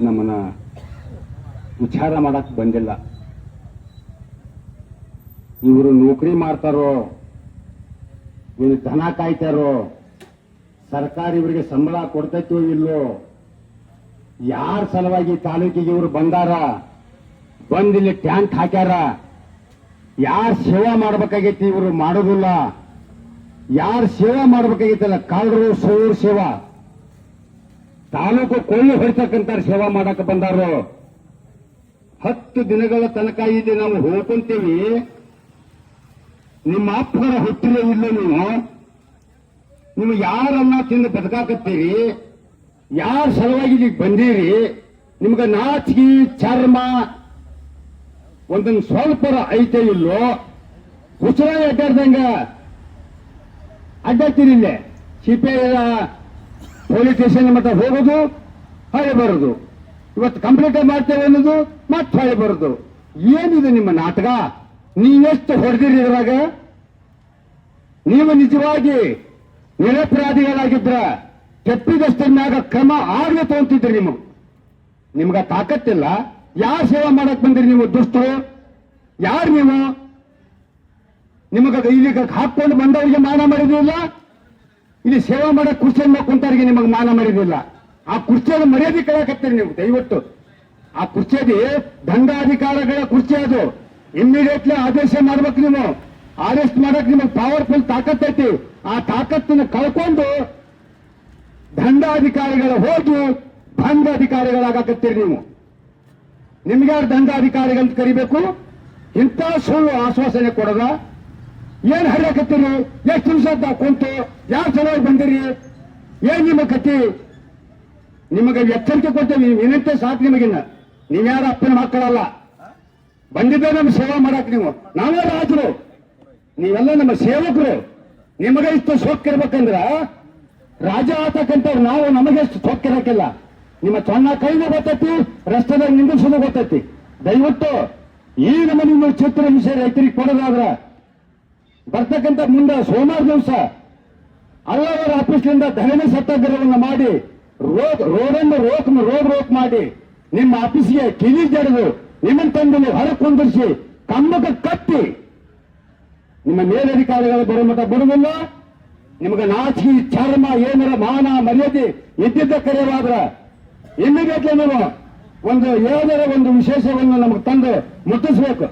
ನಮ್ಮನ್ನ ವಿಚಾರ ಮಾಡಕ್ ಬಂದಿಲ್ಲ. ಇವರು ನೌಕರಿ ಮಾಡ್ತಾರೋ, ಇವರು ದನ ಕಾಯ್ತಾರೋ, ಸರ್ಕಾರ ಇವರಿಗೆ ಸಂಬಳ ಕೊಡ್ತೈತೋ ಇಲ್ಲೋ, ಯಾರ ಸಲುವಾಗಿ ತಾಲೂಕಿಗೆ ಇವರು ಬಂದಾರ, ಬಂದಿಲ್ಲಿ ಟ್ಯಾಂಕ್ ಹಾಕ್ಯಾರ, ಯಾರು ಸೇವಾ ಮಾಡ್ಬೇಕಾಗೈತಿ ಇವರು ಮಾಡೋದಿಲ್ಲ, ಯಾರು ಸೇವಾ ಮಾಡ್ಬೇಕಾಗೈತಲ್ಲ ಕಾಳರು ಸೌರ್ ಸೇವಾ ತಾಲೂಕು ಕೊಳ್ಳು ಹೊಡಿತಕ್ಕಂತ ಸೇವಾ ಮಾಡಕ್ಕೆ ಬಂದಾರೋ. 10 ದಿನಗಳ ತನಕ ಇಲ್ಲಿ ನಾವು ಹೋಗ್ಕೊಂತೀವಿ. ನಿಮ್ಮ ಅಪ್ಪರ ಹುಟ್ಟಿಲ್ಲ ಇಲ್ಲ, ನೀವು ಯಾರನ್ನ ತಿಂದು ಬದುಕಾಕತ್ತೀರಿ, ಯಾರ ಸಲುವಾಗಿ ಇಲ್ಲಿಗೆ ಬಂದೀರಿ, ನಿಮ್ಗೆ ನಾಚಿಕೆ ಚರ್ಮ ಒಂದೊಂದು ಸ್ವಲ್ಪ ಐತೆ ಇಲ್ಲೋ, ಹುಚ್ಚರ ಅಡ್ಡಾಡ್ದಂಗ ಅಡ್ಡಾಡ್ತೀರಿ. ಇಲ್ಲೇ ಸಿಪಿಐ ಪೊಲೀಸ್ ಸ್ಟೇಷನ್ ಮಟ್ಟ ಹೋಗೋದು, ಹೊಳೆ ಬರೋದು, ಇವತ್ತು ಕಂಪ್ಲೀಟ್ ಮಾಡ್ತೇವೆ ಅನ್ನೋದು, ಮತ್ತೆ ಹೊಳೆ ಬರೋದು. ಏನಿದೆ ನಿಮ್ಮ ನಾಟಕ? ನೀವೆಷ್ಟು ಹೊಡೆದಿರಿ ಇದ್ರಾಗ? ನೀವು ನಿಜವಾಗಿ ನಿರಪರಾಧಿಗಳಾಗಿದ್ರ ಕೆಪ್ಪಿದಷ್ಟರ ಮ್ಯಾಗ ಕ್ರಮ ಆಗ್ಲೇ ತಗೊಂತಿದ್ರಿ. ನಿಮ್ಗ ತಾಕತ್ತಿಲ್ಲ. ಯಾರು ಸೇವಾ ಮಾಡಕ್ ಬಂದಿರಿ ನೀವು? ದುಷ್ಟರು ಯಾರು ನೀವು? ನಿಮಗ ಇಲ್ಲಿ ಹಾಕೊಂಡು ಬಂದವರಿಗೆ ಮಾನ ಮಾಡಿದಿಲ್ಲ, ಇಲ್ಲಿ ಸೇವಾ ಮಾಡಕ್ ಕುರ್ಚಿಯನ್ನು ಕುಂತವರಿಗೆ ನಿಮಗೆ ಮಾನ ಮಾಡಿದಿಲ್ಲ. ಆ ಕುರ್ಚಿಯನ್ನು ಮರ್ಯಾದೆ ಕೇಳಕತ್ತೀರಿ ನೀವು. ದಯವಿಟ್ಟು ಆ ಕುರ್ಚಿಯಲ್ಲಿ ದಂಡಾಧಿಕಾರಿಗಳ ಕುರ್ಚಿ, ಅದು ಇಮ್ಮಿಡಿಯೇಟ್ಲಿ ಆದೇಶ ಮಾಡ್ಬೇಕು. ನೀವು ಅರೆಸ್ಟ್ ಮಾಡಕ್ ನಿಮಗೆ ಪವರ್ಫುಲ್ ತಾಕತ್ತೈತಿ. ಆ ತಾಕತ್ತನ್ನು ಕಳ್ಕೊಂಡು ದಂಡಾಧಿಕಾರಿಗಳು ಹೋಗಿ ಭಂಗ ಅಧಿಕಾರಿಗಳಾಗಕತ್ತೀರಿ ನೀವು. ನಿಮ್ಗ್ಯಾರು ದಂಡಾಧಿಕಾರಿಗಳಂತ ಕರಿಬೇಕು? ಇಂಥ ಸುಳ್ಳು ಆಶ್ವಾಸನೆ ಕೊಡದ ಏನ್ ಹರಿಯಾಕತ್ತೀರಿ? ಎಷ್ಟು ನಿಮಿಷ ಕುಂತು ಯಾರು ಸಲುವಾಗಿ ಬಂದಿರಿ? ಏನ್ ನಿಮ್ಮ ಕತಿ? ನಿಮಗೆ ಎಚ್ಚರಿಕೆ ಕೊಡ್ತೇವೆ, ವಿನಂತಿ ಸಾಕು ನಿಮಗಿನ್ನ. ನೀವ್ಯಾರ ಅಪ್ಪನ ಮಕ್ಕಳಲ್ಲ, ಬಂದಿದ್ದೆ ನಮ್ಮ ಸೇವಾ ಮಾಡಕ್. ನೀವು ನಾವೇ ರಾಜರು, ನೀವೆಲ್ಲ ನಮ್ಮ ಸೇವಕರು. ನಿಮಗೆ ಇಷ್ಟು ಸೊಕ್ಕಿರ್ಬೇಕಂದ್ರ ರಾಜ ಆತಕ್ಕಂಥವ್ರು ನಾವು, ನಮಗೆಷ್ಟು ಸೊಕ್ಕಿರಕ್ಕಿಲ್ಲ. ನಿಮ್ಮ ಸಣ್ಣ ಕೈಗೂ ಗೊತ್ತೈತಿ, ರಸ್ತೆದಾಗ ನಿಂದಿಸೋದು ಗೊತ್ತೈತಿ. ದಯವಿಟ್ಟು ಈ ನಮ್ಮ ನಿಮ್ಮ ಚಿತ್ರ ವಿಷಯ ರೈತರಿಗೆ ಕೊಡೋದಾದ್ರ ಬರ್ತಕ್ಕಂಥ ಮುಂದೆ ಸೋಮವಾರ ದಿವಸ ಅಲ್ಲವರ ಆಫೀಸ್ನಿಂದ ಧರಣಿ ಸತ್ಯಾಗ್ರಹವನ್ನು ಮಾಡಿ ರೋಡನ್ನು ರೋಕ್ ಮಾಡಿ ನಿಮ್ಮ ಆಫೀಸ್ಗೆ ಕಿವಿ ಜಡಿದು ನಿಮ್ಮನ್ನು ತಂದು ಹೊರ ಕುಂದಿರಿಸಿ ಕಂಬಕ್ಕೆ ಕಟ್ಟಿ ನಿಮ್ಮ ಮೇಲಧಿಕಾರಿಗಳು ಬರೋ ಮಟ್ಟ ಬಿಡುವುದಿಲ್ಲ. ನಿಮಗೆ ನಾಚಿಕೆ ಚರ್ಮ ಏನಾರ ಮಾನ ಮರ್ಯಾದೆ ಇದ್ದಿದ್ದ ಕರೆಯವಾದ್ರ ಇಮ್ಮಿಡಿಯೇಟ್ಲಿ ನೀವು ಒಂದು ಯಾವುದಾರ ಒಂದು ವಿಶೇಷವನ್ನು ನಮಗೆ ತಂದು ಮುಟ್ಟಿಸ್ಬೇಕು.